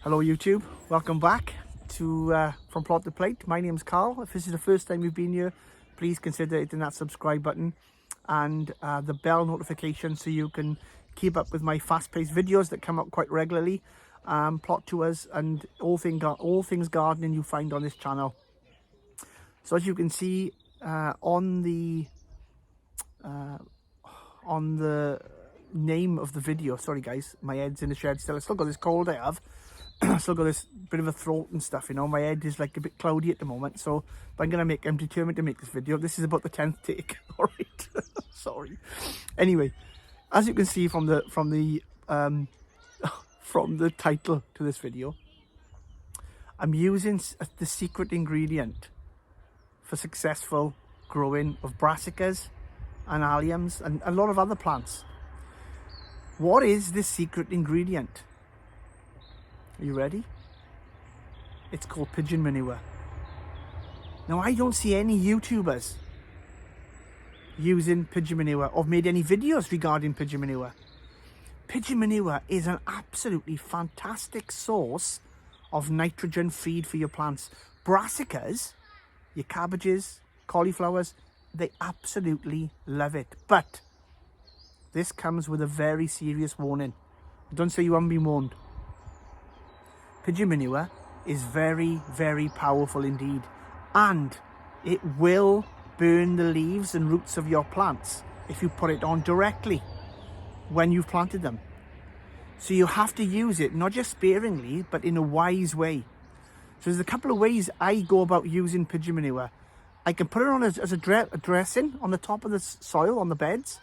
Hello YouTube, welcome back to From Plot to Plate. My name's Carl. If this is the first time you've been here, please consider hitting that subscribe button and the bell notification so you can keep up with my fast-paced videos that come up quite regularly, plot tours and all things gardening you find on this channel. So as you can see on the name of the video, sorry guys, my head's in the shed still. I still got this cold I have. Still got this bit of a throat and stuff, you know. My head is like a bit cloudy at the moment, so I'm determined to make this video. This is about the 10th take. All right. Sorry. Anyway, as you can see from the title to this video, I'm using the secret ingredient for successful growing of brassicas and alliums and a lot of other plants. What is this secret ingredient? Are you ready? It's called pigeon manure. Now, I don't see any YouTubers using pigeon manure or made any videos regarding pigeon manure. Pigeon manure is an absolutely fantastic source of nitrogen feed for your plants. Brassicas, your cabbages, cauliflowers, they absolutely love it. But this comes with a very serious warning. Don't say you haven't been warned. Pigeon manure is very, very powerful indeed, and it will burn the leaves and roots of your plants if you put it on directly when you've planted them. So you have to use it not just sparingly, but in a wise way. So there's a couple of ways I go about using pigeon manure. I can put it on as a dressing on the top of the soil on the beds,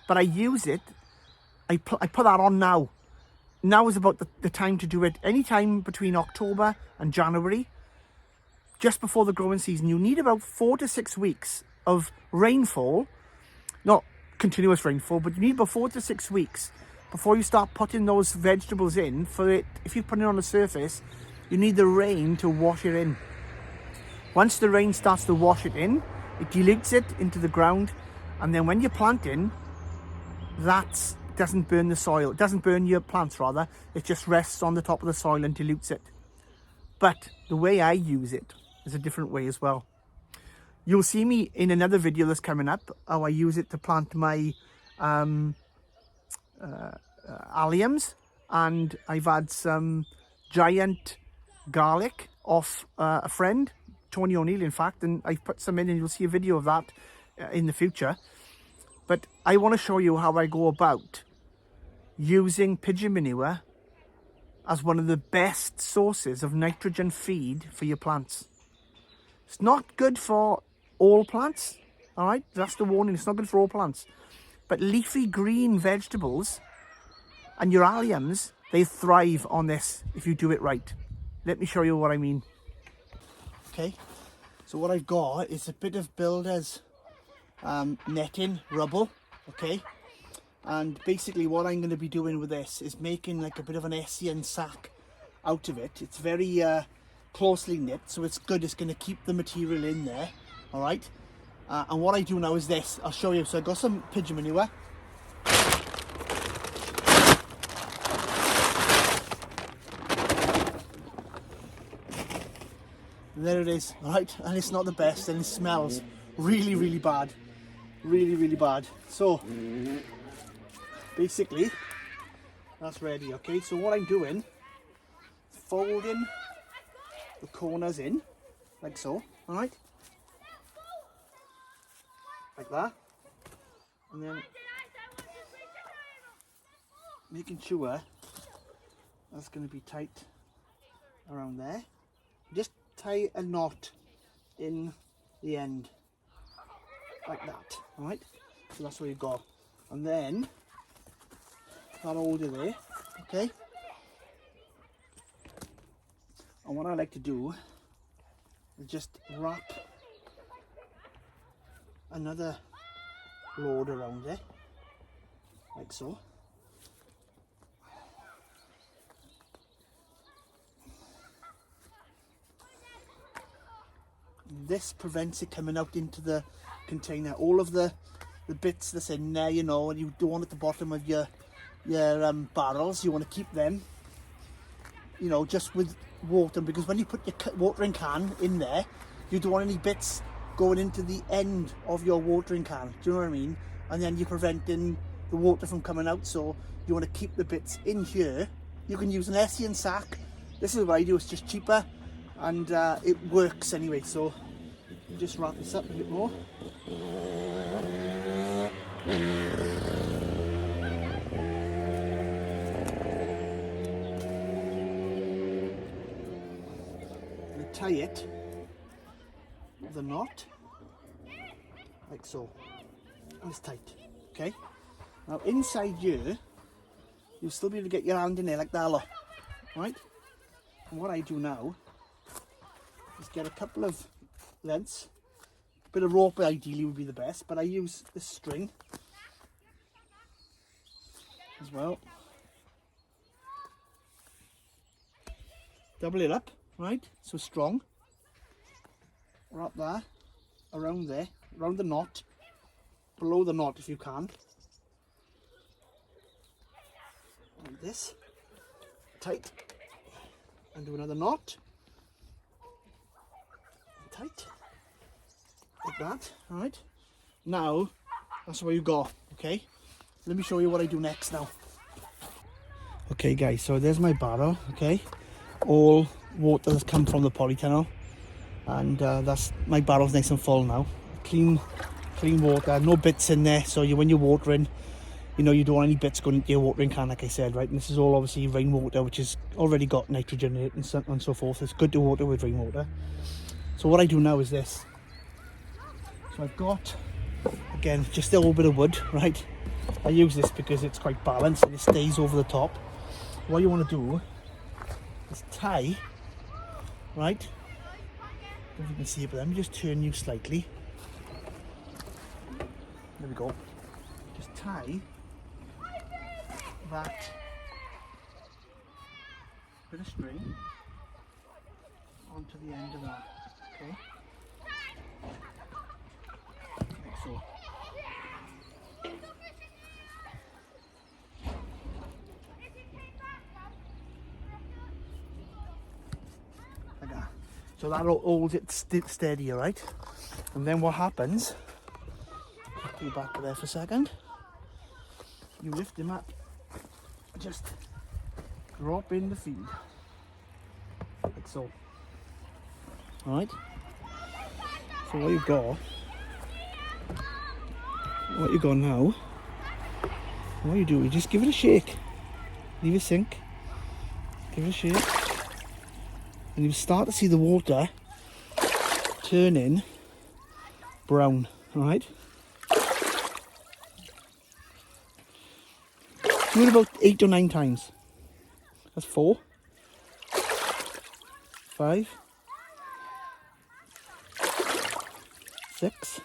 but I use it, I put that on now. Now is about the time to do it. Any time between October and January, just before the growing season. You need about 4 to 6 weeks of rainfall, not continuous rainfall, but you need about 4 to 6 weeks before you start putting those vegetables in. For it, if you put it on the surface, you need the rain to wash it in. Once the rain starts to wash it in, it dilutes it into the ground, and then when you're planting, that doesn't burn the soil. It doesn't burn your plants, rather. It just rests on the top of the soil and dilutes it. But the way I use it is a different way as well. You'll see me in another video that's coming up, how I use it to plant my alliums, and I've had some giant garlic off a friend, Tony O'Neill in fact, and I've put some in, and you'll see a video of that in the future. But I want to show you how I go about using pigeon manure as one of the best sources of nitrogen feed for your plants. It's not good for all plants, all right? That's the warning. It's not good for all plants. But leafy green vegetables and your alliums, they thrive on this if you do it right. Let me show you what I mean. Okay, so what I've got is a bit of builder's netting rubble, okay? And basically what I'm going to be doing with this is making like a bit of an Hessian sack out of it. It's very closely knit, so it's good. It's going to keep the material in there, all right? And what I do now is this. I'll show you. So I've got some pigeon manure. And there it is, all right? And it's not the best, and it smells really, really bad. Really, really bad. So basically that's ready. Okay, so what I'm doing, folding the corners in like so, all right, like that, and then making sure that's going to be tight around there. Just tie a knot in the end like that, all right? So that's what you've got, and then that holder there, okay? And what I like to do is just wrap another load around it, like so. This prevents it coming out into the container. All of the bits that's in there, you know, and you don't want at the bottom of your barrels, you want to keep them you know, just with water, because when you put your watering can in there, you don't want any bits going into the end of your watering can. Do you know what I mean? And then you're preventing the water from coming out, so you want to keep the bits in here. You can use an Hessian sack. This is what I do, it's just cheaper, and it works anyway. So just wrap this up a bit more. And tie it with a knot, like so, and it's tight, okay? Now inside here, you'll still be able to get your hand in there like that, look, right? And what I do now is get a couple of lengths. A bit of rope ideally would be the best, but I use this string as well. Double it up, right? So strong. Wrap that around there, around the knot, below the knot if you can. Like this, tight, and do another knot, tight, like that. All right, now that's where you go. Okay, let me show you what I do next now. Okay guys, so there's my barrel. Okay, all water has come from the polytunnel, and that's my barrel's nice and full now. Clean water, no bits in there, so when you're watering, you know, you don't want any bits going into your watering can, like I said, right? And this is all obviously rainwater, which has already got nitrogen in it and so forth. It's good to water with rainwater. So what I do now is this. So I've got, again, just a little bit of wood, right? I use this because it's quite balanced and it stays over the top. What you want to do is tie, right? I don't know if you can see it, but let me just turn you slightly. There we go. Just tie that bit of string onto the end of that, okay? Like so. Like that. So that holds it steady, right? And then what happens, go back to there for a second, you lift him up, just drop in the feed, like so. Alright, so what you got now, what you do, you just give it a shake, leave it sink, give it a shake, and you start to see the water turning brown. Alright, do it about 8 or 9 times. That's 4, 5, 6,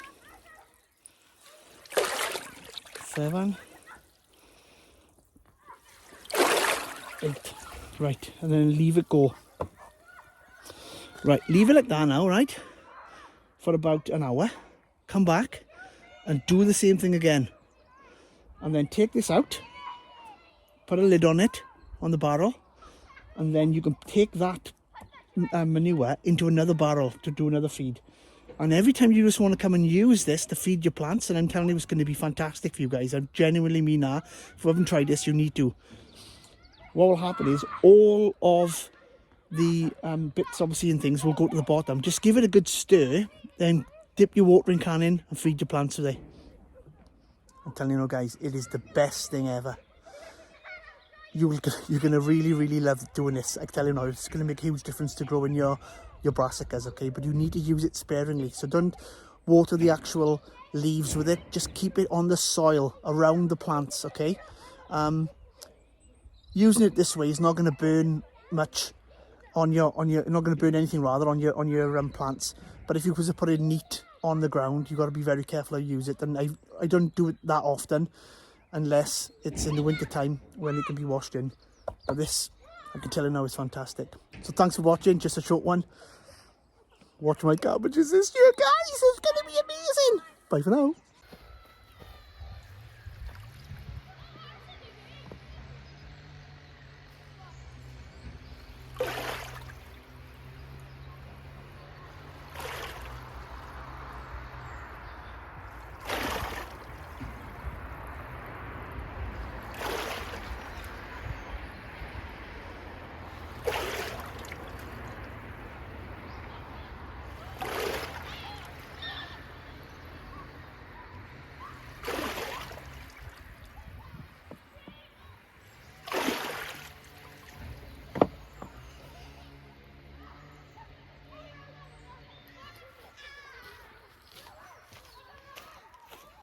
7, 8. Right, and then leave it go. Right, leave it like that now, right? For about an hour. Come back and do the same thing again. And then take this out. Put a lid on it, on the barrel, and then you can take that manure into another barrel to do another feed. And every time you just want to come and use this to feed your plants, and I'm telling you it's going to be fantastic for you guys. I genuinely mean that. If you haven't tried this, you need to. What will happen is all of the bits obviously and things will go to the bottom. Just give it a good stir, then dip your watering can in and feed your plants with it. I'm telling you guys, it is the best thing ever. You're going to really love doing this. I tell you now, it's going to make a huge difference to growing your brassicas, okay? But you need to use it sparingly. So don't water the actual leaves with it. Just keep it on the soil around the plants, okay? Using it this way is not going to burn much on your not going to burn anything rather on your plants. But if you was to put it neat on the ground, you've got to be very careful how you use it. And I don't do it that often, unless it's in the winter time when it can be washed in. But this, I can tell you now, is fantastic. So thanks for watching, just a short one. Watch my cabbages this year, guys, it's going to be amazing. Bye for now.